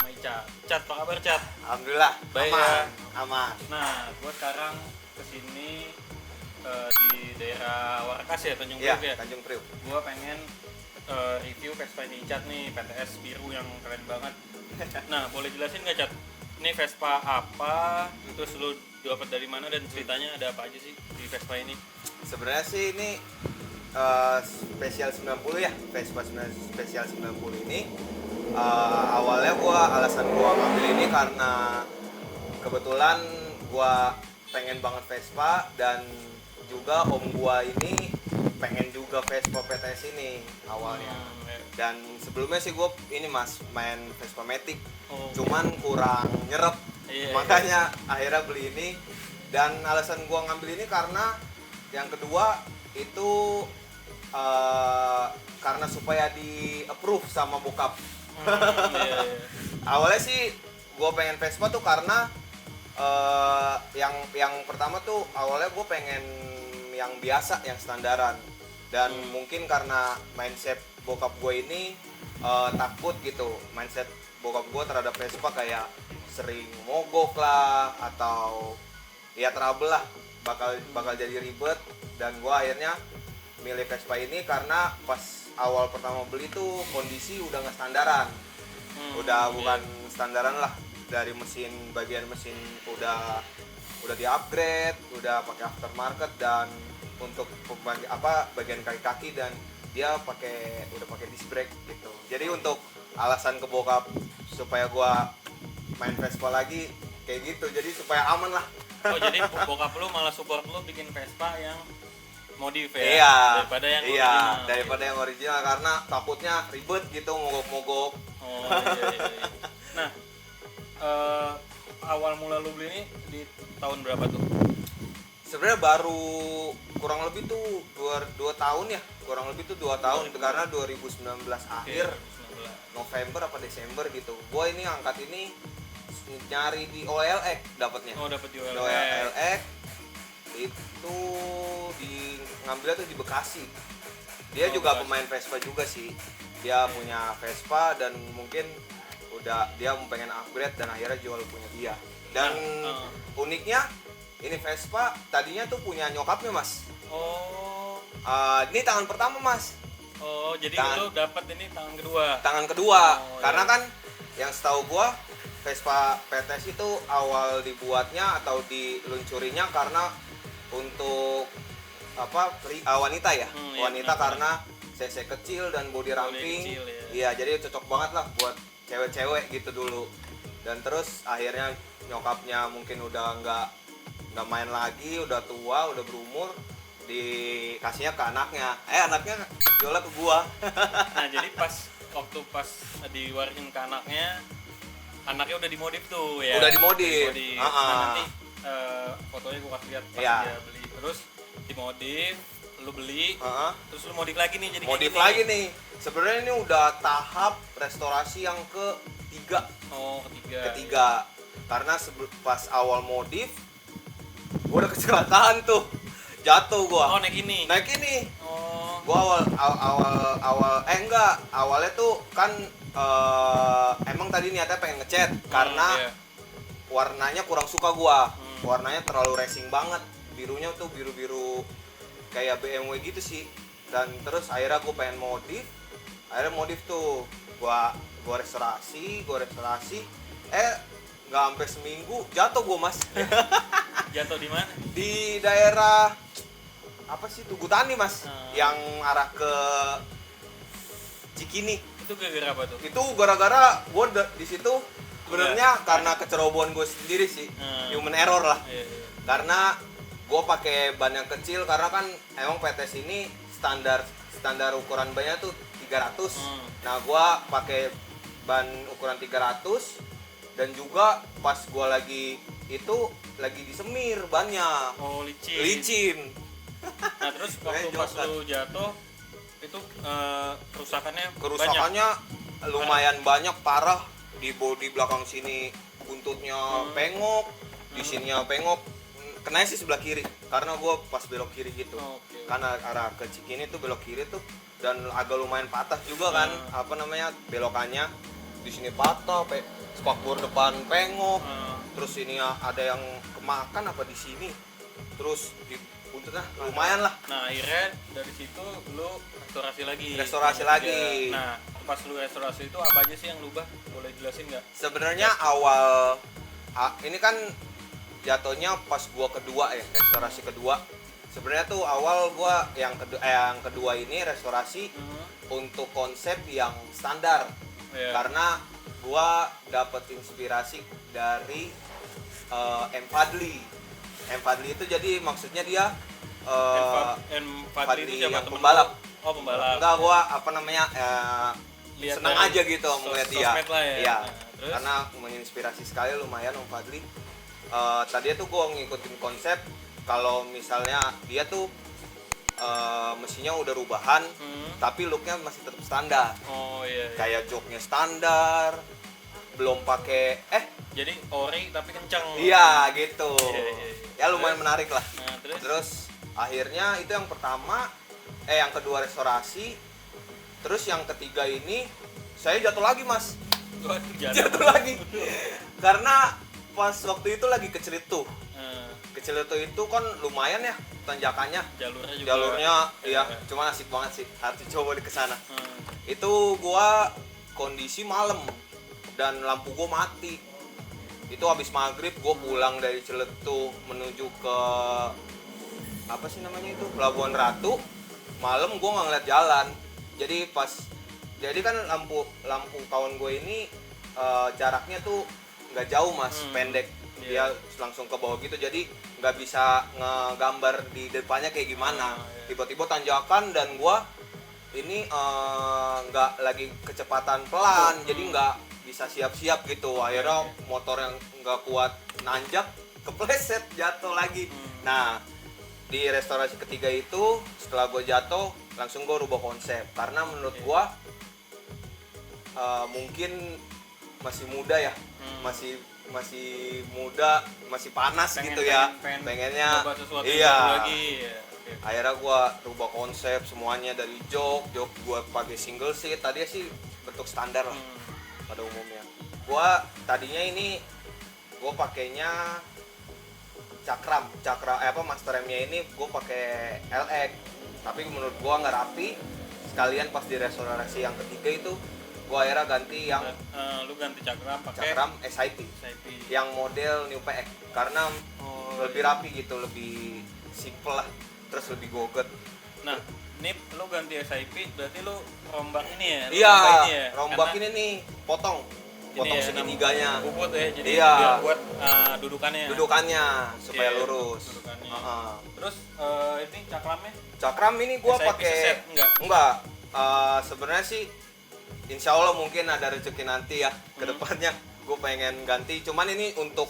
sama Ica. Cat, apa kabar Cat? Alhamdulillah, Baik aman, ya. aman. Nah, gue sekarang kesini di daerah Warakas ya, Tanjung Iya, Priok ya. Tanjung Priok. Gue pengen review Vespa ini Cat nih, PTS biru yang keren banget. Nah, boleh jelasin nggak Cat? Ini Vespa apa? Terus lu dapat dari mana dan ceritanya ada apa aja sih di Vespa ini? Sebenarnya sih ini spesial 90 ya, Vespa spesial 90 ini. Awalnya alasan gua ngambil ini karena kebetulan gua pengen banget Vespa dan juga om gua ini pengen juga Vespa PTS ini awalnya. Dan sebelumnya sih gue ini mas main Vespa Matic, cuman kurang nyerep, makanya akhirnya beli ini. Dan alasan gue ngambil ini karena yang kedua itu karena supaya di approve sama bokap. Awalnya sih gue pengen Vespa tuh karena yang pertama tuh awalnya gue pengen yang biasa, yang standaran. Dan mungkin karena mindset bokap gue ini takut gitu, mindset bokap gue terhadap Vespa kayak sering mogok lah atau ya trouble lah, bakal jadi ribet. Dan gue akhirnya milih Vespa ini karena pas awal pertama beli tuh kondisi udah nggak standaran, udah bukan standaran lah, dari bagian mesin udah di upgrade, udah pakai aftermarket, dan untuk bagian kaki-kaki dan dia udah pakai disc brake gitu. Jadi untuk alasan ke bokap supaya gua main Vespa lagi kayak gitu, jadi supaya aman lah. Oh, jadi bokap lu malah support lu bikin Vespa yang modif ya? Iya, daripada yang original. daripada yang original karena takutnya ribet gitu, mogok-mogok. Oh iya. Nah, awal mula lu beli ini di tahun berapa tuh? Sebenarnya baru kurang lebih tuh 2 tahun ya, kurang lebih tuh 2 tahun itu karena 2019 akhir, 2019. November apa Desember gitu. Gua ini angkat ini nyari di OLX dapatnya. Oh, dapat di Di OLX. OLX itu ngambilnya tuh di Bekasi. Dia juga Bekasi. pemain Vespa juga sih. Dia punya Vespa dan mungkin dia pengen upgrade dan akhirnya jual punya dia. Dan uniknya ini Vespa tadinya tuh punya nyokapnya mas. Oh. Ini tangan pertama mas. Oh, jadi lu dapat ini tangan kedua. Tangan kedua, Oh, karena iya. kan yang setahu gua Vespa PTS itu awal dibuatnya atau diluncurinya karena untuk wanita ya, wanita karena cc kecil dan bodi ramping. Kecil, ya. Iya, jadi cocok banget lah buat cewek-cewek gitu dulu. Dan terus akhirnya nyokapnya mungkin udah nggak main lagi, udah tua, udah berumur, dikasihnya ke anaknya. Anaknya jualnya ke gua. Nah, jadi waktu diwarisin ke anaknya udah dimodif tuh ya. Udah dimodif. Nah, nanti fotonya gua kasih lihat pas dia beli. Terus dimodif, lu beli, terus lu modif lagi nih jadi modif kayak lagi nih. Sebenarnya ini udah tahap restorasi yang ketiga. Oh, Ketiga. Karena pas awal modif gua udah kecelakaan tuh. Jatuh gua. Oh, naik ini. Oh. Gua awalnya tuh kan emang tadi niatnya pengen ngecat karena warnanya kurang suka gua. Warnanya terlalu racing banget. Birunya tuh biru-biru kayak BMW gitu sih. Dan terus akhirnya gua pengen modif. Akhirnya modif tuh. Gua restorasi. Nggak sampai seminggu jatuh gua mas. Jatuh di mana? Di daerah apa sih, Tugu Tani mas, yang arah ke Cikini. Itu gara-gara apa tuh? Itu gara-gara gue di situ sebenarnya karena kecerobohan gue sendiri sih, human error lah. Karena gue pakai ban yang kecil karena kan emang PTS ini standar ukuran bannya tuh 300. Nah gue pakai ban ukuran 300 dan juga pas gue lagi disemir bannya. Oh, licin. Licin. Nah, terus waktu pas lu jatuh itu kerusakannya lumayan banyak, parah. Di bodi belakang sini buntutnya pengok, di sininya pengok. Kena sih sebelah kiri karena gue pas belok kiri gitu. Karena arah ke Cikini tuh belok kiri tuh, dan agak lumayan patah juga kan belokannya. di sini patah, spakbor depan pengok, Ah. terus ini ada yang kemakan apa di sini, terus di buntutnya lumayan lah. Nah akhirnya dari situ lu restorasi Restorasi lagi. Nah pas lu restorasi itu apa aja sih yang lu ubah, boleh jelasin nggak? Sebenarnya awal ini kan jatuhnya pas gua kedua ya, restorasi kedua. Sebenarnya tuh awal gua yang kedua ini restorasi untuk konsep yang standar. Iya. Karena gua dapet inspirasi dari M Fadli. M Fadli itu jadi maksudnya dia Fadli itu siapa, yang temen pembalap. lu? Oh pembalap. Enggak, gua apa namanya Lihat senang dari aja gitu melihat dia. sosmed lah ya. Iya. Nah, terus? Karena menginspirasi sekali lumayan Om Fadli. Tadinya tuh gua ngikutin konsep kalau misalnya dia tuh mesinnya udah rubahan, tapi looknya masih tetap standar. Oh iya. Kayak joknya standar, belum pakai Jadi ori tapi kencang. iya gitu. Iya. Ya lumayan menarik lah. Nah terus? Terus akhirnya itu yang pertama, yang kedua restorasi. Terus yang ketiga ini saya jatuh lagi mas, Waduh, jatuh lagi. Karena pas waktu itu lagi kecelit tuh. Kecelit tuh itu kan lumayan ya tanjakannya. Jalurnya juga. Jalurnya Iya. ya, cuma asik banget sih. Harus coba di kesana. Hmm. Itu gua kondisi malam dan lampu gua mati. Itu habis maghrib gua pulang dari Ciletuh menuju ke apa sih namanya itu, Pelabuhan Ratu. Malam gua nggak ngeliat jalan. Jadi kan lampu kawan gue ini jaraknya tuh nggak jauh mas, pendek. Dia langsung ke bawah gitu, jadi nggak bisa ngegambar di depannya kayak gimana. Tiba-tiba tanjakan dan gua ini nggak lagi kecepatan pelan, jadi nggak bisa siap-siap gitu. Akhirnya motor yang nggak kuat nanjak, kepleset, jatuh lagi. Nah di restorasi ketiga itu setelah gue jatuh langsung gue rubah konsep karena menurut gue mungkin masih muda ya, masih muda, masih panas gitu ya, pengennya coba sesuatu iya yang baru lagi ya. Akhirnya gue rubah konsep semuanya dari jok gue pakai single seat. Tadinya sih bentuk standar lah pada umumnya. Gue tadinya ini gue pakainya cakram master M-nya ini gue pakai LX, tapi menurut gue nggak rapi. Sekalian pas di restorasi yang ketiga itu gue akhirnya ganti yang lu ganti pakai cakram SIP yang model New PX karena lebih rapi gitu, lebih simple lah, terus lebih goget. Nah ini lu ganti SIP berarti lu rombak ini ya? Iya, ya? rombak ini nih, potong segitiganya. Bubut ya, jadi iya, biar buat dudukannya supaya lurus. Dudukannya. Terus ini cakram ini gua SIP pakai seset, enggak? Sebenarnya sih insya Allah mungkin ada rezeki nanti ya ke depannya gue pengen ganti. Cuman ini untuk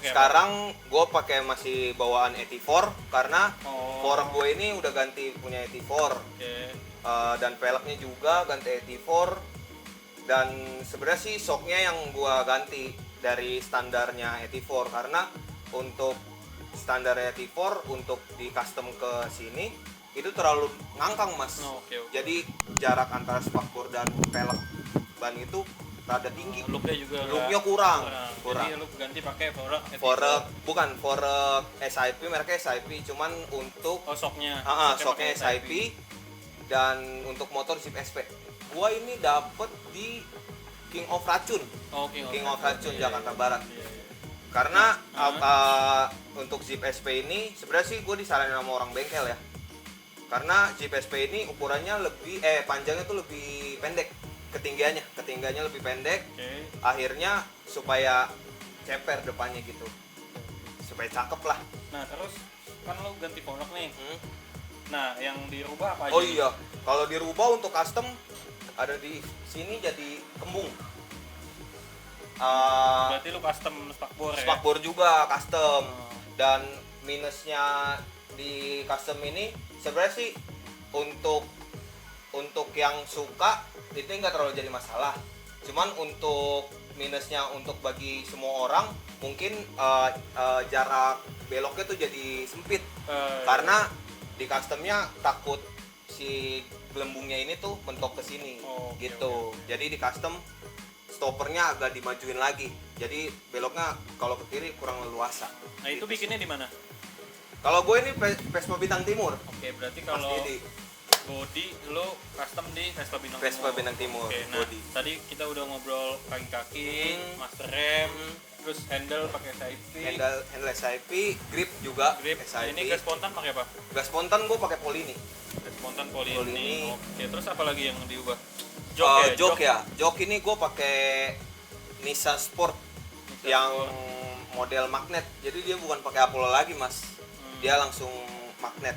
sekarang gue pakai masih bawaan 84 karena fork gue ini udah ganti punya 84. Dan peleknya juga ganti 84. Dan sebenarnya sih shocknya yang gue ganti dari standarnya 84 karena untuk standar 84 untuk di custom ke sini itu terlalu ngangkang mas. Jadi jarak antara spakbor dan pelek ban itu rada tinggi. Looknya kurang. Jadi lu ganti pakai fork SIP, mereknya SIP, cuman untuk shocknya SIP dan untuk motor Zip SP. Gua ini dapet di King of Racun. King of Racun Jakarta Barat. Karena untuk Zip SP ini sebenarnya sih gue disaranin sama orang bengkel ya. Karena Jeep SP ini ukurannya lebih panjangnya tuh lebih pendek, ketinggiannya lebih pendek. Akhirnya supaya ceper depannya gitu, supaya cakep lah. Nah terus kan lo ganti fork nih. Nah yang dirubah apa aja? Oh iya, kalau dirubah untuk custom ada di sini jadi kembung. Berarti lu custom spakbor ya? Spakbor juga custom. Dan minusnya di custom ini sebenarnya sih untuk yang suka itu nggak terlalu jadi masalah. Cuman untuk minusnya untuk bagi semua orang mungkin jarak beloknya tuh jadi sempit. Karena di customnya takut si gelembungnya ini tuh mentok ke sini gitu. Jadi di custom stoppernya agak dimajuin lagi. Jadi beloknya kalau ke kiri kurang leluasa. Nah itu Gitu bikinnya sih. di mana? Kalau gue ini Vespa Bintang Timur. Oke, berarti Mas kalau Didi. body lo custom di Vespa Bintang Vespa Timur. Bintang Timur, Oke, nah body. tadi kita udah ngobrol kaki-kaki, master rem, terus handle pakai SIP, Handle SIP, grip juga grip. SIP. Ini gas spontan pakai apa? Gas spontan gue pakai Polini. Gas spontan poly Poly ini. ini. Oke, terus apa lagi yang diubah? Jok ini gue pakai Nisa Sport Nisa yang Sport. model magnet. Jadi dia bukan pakai Apollo lagi mas, dia langsung magnet.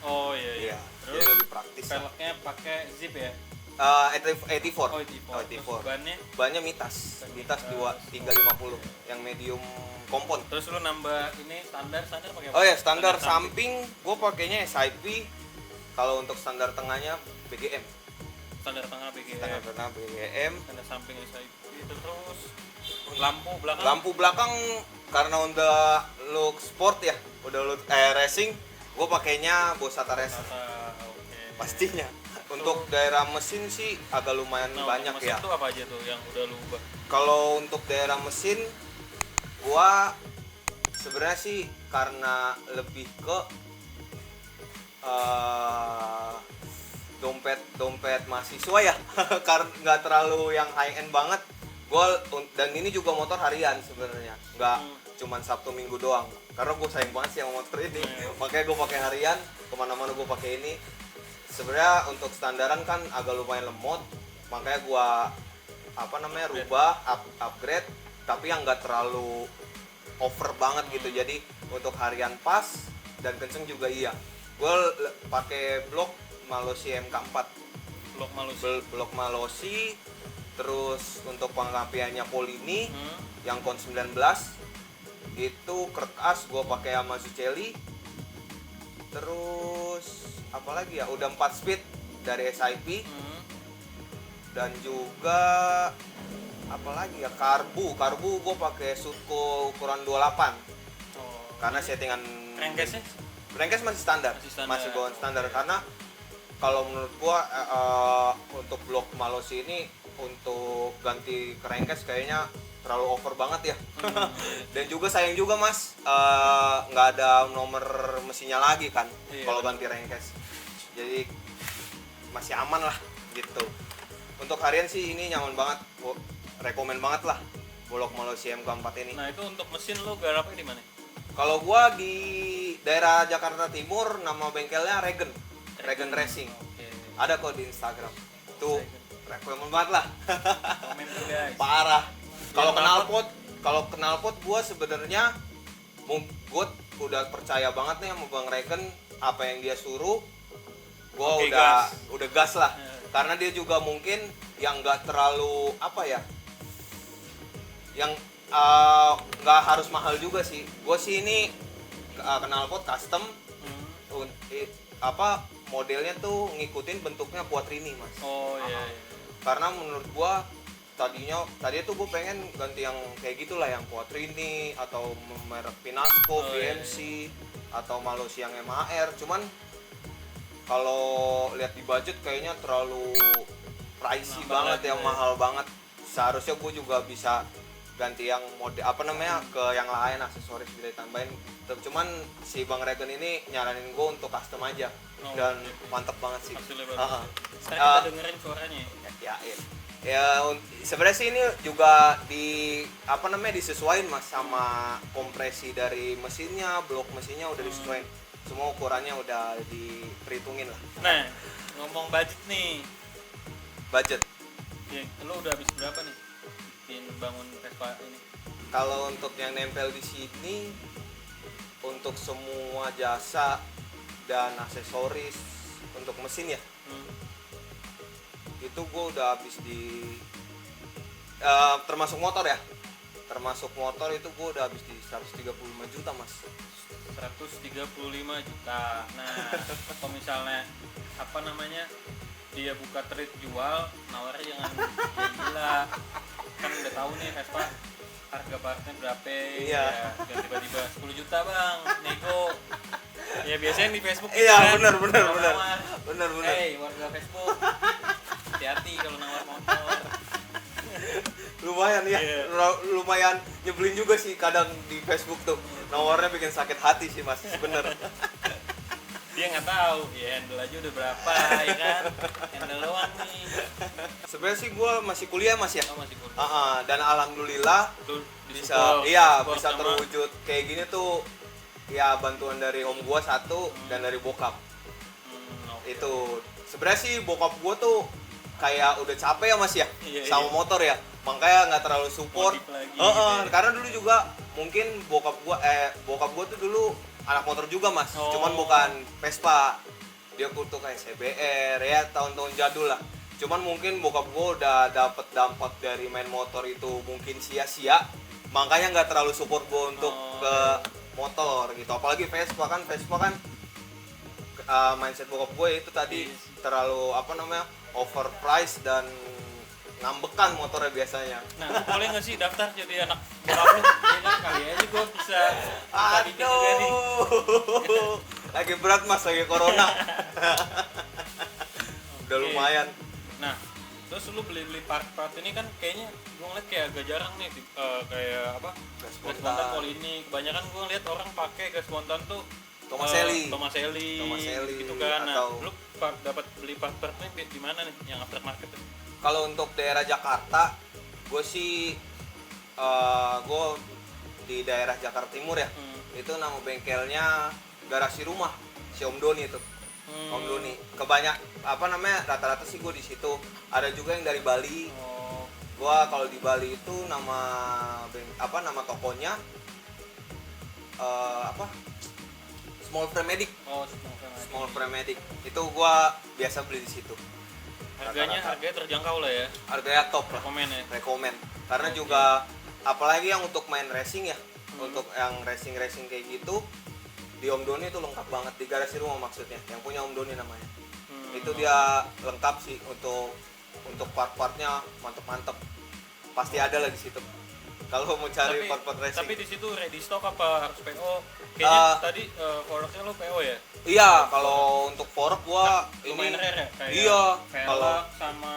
Oh iya. Iya, Terus jadi lebih praktis. velgnya pakai zip ya? 84. Oh, 84. Terus bannya? Bannya Mitas 2350 yang medium kompon. Terus lu nambah ini standar pakai apa? Oh ya, standar samping gue pakainya SIP. Kalau untuk standar tengahnya BGM. Standar tengah BGM. Standar tengah BGM. Standar samping SIP. Terus lampu belakang. Lampu belakang karena udah look sport ya, udah look racing, gue pakainya Bosata Racer Oke. pastinya. Untuk daerah mesin sih agak lumayan banyak mesin ya. tuh apa aja tuh yang udah lu ubah? Kalau untuk daerah mesin, gua sebenarnya sih karena lebih ke dompet mahasiswa ya, karena nggak terlalu yang high end banget. Dan ini juga motor harian sebenarnya, nggak cuman Sabtu Minggu doang. Karena gue sayang banget sih sama motor ini, makanya gue pakai harian, kemana-mana gue pakai ini. Sebenarnya untuk standaran kan agak lumayan lemot, makanya gue rubah, upgrade, tapi yang nggak terlalu over banget gitu. Jadi untuk harian pas dan kenceng juga iya. Gue pakai blok Malossi MK4. Blok Malossi. Terus untuk pengapiannya Polini yang kon 19 itu kertas gue pakai sama Zuccelli. Terus apalagi ya, udah 4 speed dari SIP. Dan juga apalagi ya, karbu gue pakai Sutco ukuran 28. Karena settingan crankcase masih standar, masih bawaan standar. Karena kalau menurut gua untuk blok Malossi ini untuk ganti crankcase kayaknya terlalu over banget ya. Dan juga sayang juga mas, nggak ada nomor mesinnya lagi kan kalau ganti crankcase. Jadi masih aman lah gitu. Untuk harian sih ini nyaman banget, rekomen banget lah blok Malossi MK4 ini. Nah itu untuk mesin lo garapnya di mana? Kalau gua di daerah Jakarta Timur, nama bengkelnya Regen Racing. Oke. Ada kok di Instagram. Tuh rekomen banget lah. Komen tuh guys. Parah. Kalau knalpot gua sebenarnya gua udah percaya banget nih sama Bang Regen, apa yang dia suruh gua udah gas lah. Karena dia juga mungkin yang nggak terlalu yang nggak harus mahal juga sih. Gue sih ini knalpot custom, modelnya tuh ngikutin bentuknya Quattrini mas. Oh iya. Karena menurut gue tadinya tuh gue pengen ganti yang kayak gitulah, yang Quattrini atau merek Pinasco, VMC atau Malossi yang MHR. Cuman kalau lihat di budget kayaknya terlalu pricey banget ya, mahal banget. Seharusnya gue juga bisa ganti yang mode ke yang lain, aksesoris bisa ditambahin. Cuman si Bang Regen ini nyaranin gue untuk custom aja. Dan mantep banget sih. Sekarang kita dengerin suaranya. Ya sebenarnya sih ini juga disesuaiin mas sama kompresi dari mesinnya, blok mesinnya udah disesuaiin. Semua ukurannya udah diperhitungin lah. Nah, ngomong budget nih. Budget. Ya, lo udah habis berapa nih bikin bangun Vespa ini? Kalau untuk yang nempel di sini, untuk semua jasa dan aksesoris untuk mesin ya, itu gue udah habis di termasuk motor itu gue udah habis di 135 juta mas. 135 juta. Nah, kalau misalnya dia buka trade jual, nawarnya jangan gila. Kan udah tahu nih Vespa harga partnya berapa. Iya. Ya, tiba-tiba 10 juta bang, nego. Ya biasanya di Facebook gitu iya, kan. bener. Hey warga Facebook, hati-hati kalau nawar motor. lumayan ya. Iya. Lumayan nyebelin juga sih kadang di Facebook tuh. Nomornya bikin sakit hati sih Mas, bener. Dia nggak tahu ya handle aja udah berapa ya kan, handle doang nih. Sebenarnya sih gue masih kuliah Mas ya. Oh, masih kuliah. Dan alhamdulillah Tuh, bisa disupport bisa sama- terwujud kayak gini tuh ya, bantuan dari om gua satu dan dari bokap. oke. Itu sebenarnya sih bokap gua tuh kayak udah capek ya Mas ya Iya, sama iya. motor ya, makanya nggak terlalu support. Motif lagi gitu ya. Karena dulu juga mungkin bokap gua tuh dulu anak motor juga Mas, Oh. cuman bukan Vespa. Dia tuh kayak CBR ya, tahun-tahun jadul lah. Cuman mungkin bokap gua udah dapet dampak dari main motor itu mungkin sia-sia, makanya nggak terlalu support gua untuk ke motor gitu. Apalagi Vespa kan mindset bokap gue itu tadi terlalu overpriced dan ngambekan motornya biasanya. Nah, lu boleh nggak sih daftar jadi anak bokap lu? Ya kan, kali aja gue bisa buka dikit juga nih. Aduh, lagi berat Mas, lagi corona. Udah Oke. lumayan. Nah, terus lu beli-beli part-part ini kan kayaknya gue ngeliat kayak agak jarang nih kayak apa? Gas Gas spontan. spontan kali ini. Kebanyakan gue ngeliat orang pakai gas spontan tuh Tomaselli. Tomaselli gitu kan. Nah, atau- lu dapat beli part-part ini di mana nih yang aftermarket tuh? Kalau untuk daerah Jakarta, gue sih gue di daerah Jakarta Timur ya. Itu nama bengkelnya Garasi Rumah, si Om Doni itu. Om Doni. Rata-rata sih gue di situ. Ada juga yang dari Bali. Oh, Gua kalau di Bali itu nama tokonya Small Premedic. oh, Small Premedic. Itu gua biasa beli di situ. harganya terjangkau lah ya. Harganya top lah. Komen ya. Rekomen. Karena Oke. juga apalagi yang untuk main racing ya. Untuk yang racing kayak gitu di Om Doni itu lengkap banget, di Garasi Rumah maksudnya. Yang punya Om Doni namanya. Itu dia lengkap sih untuk part-partnya mantep-mantep. Pasti ada lah di situ. Kalau mau cari part-part racing. Tapi di situ ready stock apa harus PO? Kayaknya tadi forknya lo PO ya? Iya, kalau untuk fork gua Lumayan ini rare ya? Kayak iya, velg kalau sama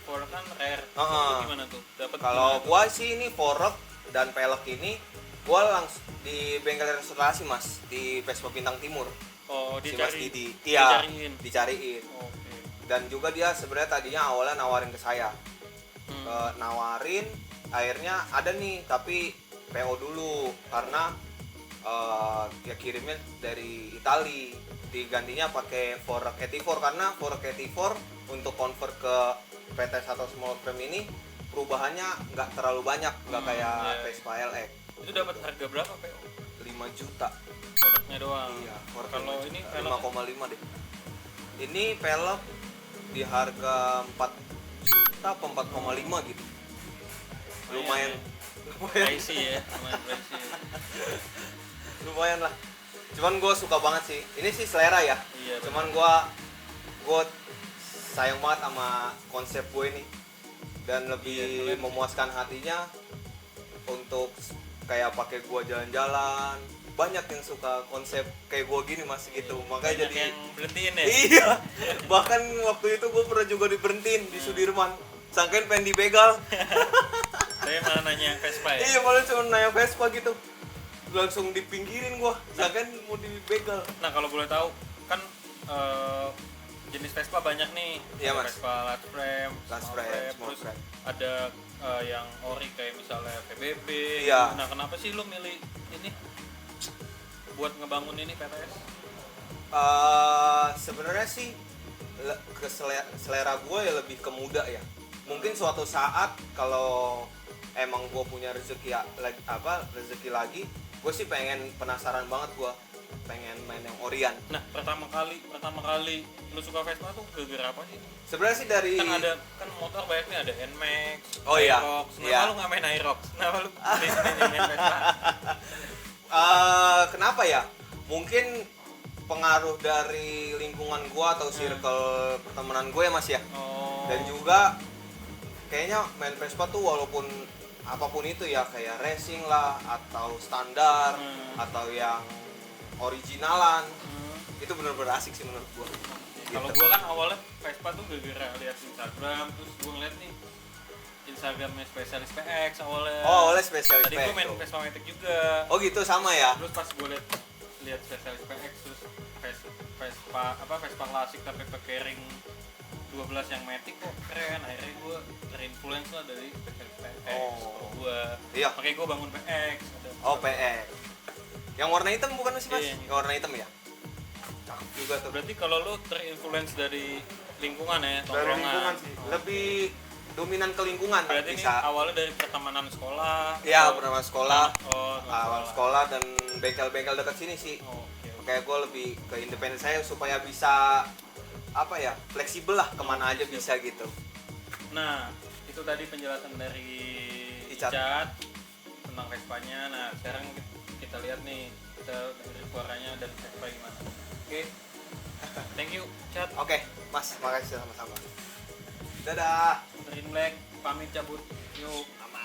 fork kan rare. Heeh. Itu gimana tuh? Dapat kalau gimana? gua sih ini fork dan pelek ini gua langsung di bengkel restorasi Mas, di Vespa Bintang Timur. Oh, Si Mas dicari. Didi. Iya, Dicariin. dicariin. Oke. Dan juga dia sebenarnya tadinya awalnya nawarin ke saya. Nawarin, akhirnya ada nih tapi PO dulu karena ya kirimnya dari Itali, digantinya pakai fork 84 karena fork 84 untuk convert ke PTS atau small frame ini perubahannya nggak terlalu banyak, nggak kayak iya. Vespa LX. Itu dapat harga berapa PO? 5 juta. Forknya doang. Iya, fork Kalau 5 ini juta. velg 5,5 deh. Ini pelek di harga 4 juta apa 4,5 gitu. Lumayan pricey ya, lumayan pricey. lumayan lah. Cuman gue suka banget sih. Ini sih selera ya. Iya, Cuman gue sayang banget sama konsep gue ini dan lebih Iya, keren sih. memuaskan hatinya untuk kayak pakai gue jalan-jalan. Banyak yang suka konsep kayak gue gini Mas gitu. Makanya Banyak jadi yang berhentiin ya. iya. Bahkan waktu itu gue pernah juga diberhentiin di Sudirman. Sangkain pengen dibegal. Saya malah nanya Vespa ya. Iya, malah cuma nanya Vespa gitu. Langsung dipinggirin gua. Sangkain mau dibegal. Nah, kalau boleh tahu kan jenis Vespa banyak nih. Iya, Ada Mas. Vespa large frame, Large small frame, frame, small terus frame. ada yang ori kayak misalnya VBB. Iya. Nah, kenapa sih lu milih ini buat ngebangun ini PTS? Sebenarnya sih selera gue ya lebih ke muda ya. Mungkin suatu saat kalau emang gue punya rezeki rezeki lagi, gue sih penasaran banget, gue pengen main yang Orion. Nah, pertama kali lu suka Vespa tuh gara-gara apa sih? Sebenarnya sih dari Kan motor banyak nih, ada NMAX, Oh, iya. Aerox. Kenapa Iya. lu nggak main Aerox? Kenapa lu main Vespa? kenapa ya? Mungkin pengaruh dari lingkungan gue atau circle pertemanan gue ya Mas ya. Oh. Dan juga kayaknya main Vespa tuh walaupun apapun itu ya, kayak racing lah atau standar atau yang originalan, itu bener-bener asik sih menurut gua. Kalau gua kan awalnya Vespa tuh gara-gara lihat Instagram, terus gua ngeliat nih Instagramnya Spesialis PX awalnya. Oh, oleh Spesialis Tadi gue PX main tuh. Vespa Matic juga. Oh gitu, sama ya? Terus pas gue lihat Spesialis PX terus Vespa klasik tapi pakai ring 12 yang Matic kok keren. Akhirnya gue terinfluence lah dari Spesialis PX. Oh. Makanya gue bangun PX. Oh, PX. Yang warna hitam bukan sih, Mas? Iya. Yang warna hitam ya? Cakep juga tuh. Berarti kalau lu terinfluence dari lingkungan ya, Dari tongkrongan. lingkungan sih. Lebih dominan ke lingkungan. Berarti ini bisa. awalnya dari pertemanan sekolah. Iya, atau- pertama sekolah. Oh, Awal sekolah dan bengkel-bengkel dekat sini sih. Oh, oke. Kayak gue lebih ke independen saya supaya bisa apa ya, fleksibel lah, kemana aja bisa gitu. Nah, itu tadi penjelasan dari Icat. Icat tentang Vespanya. Nah, sekarang kita lihat nih, kita dari suaranya dan Vespa gimana. Oke. Thank you, Cat. Oke, Mas, makasih sama-sama. Dadah. Green Black pamit cabut. Yuk. Aman.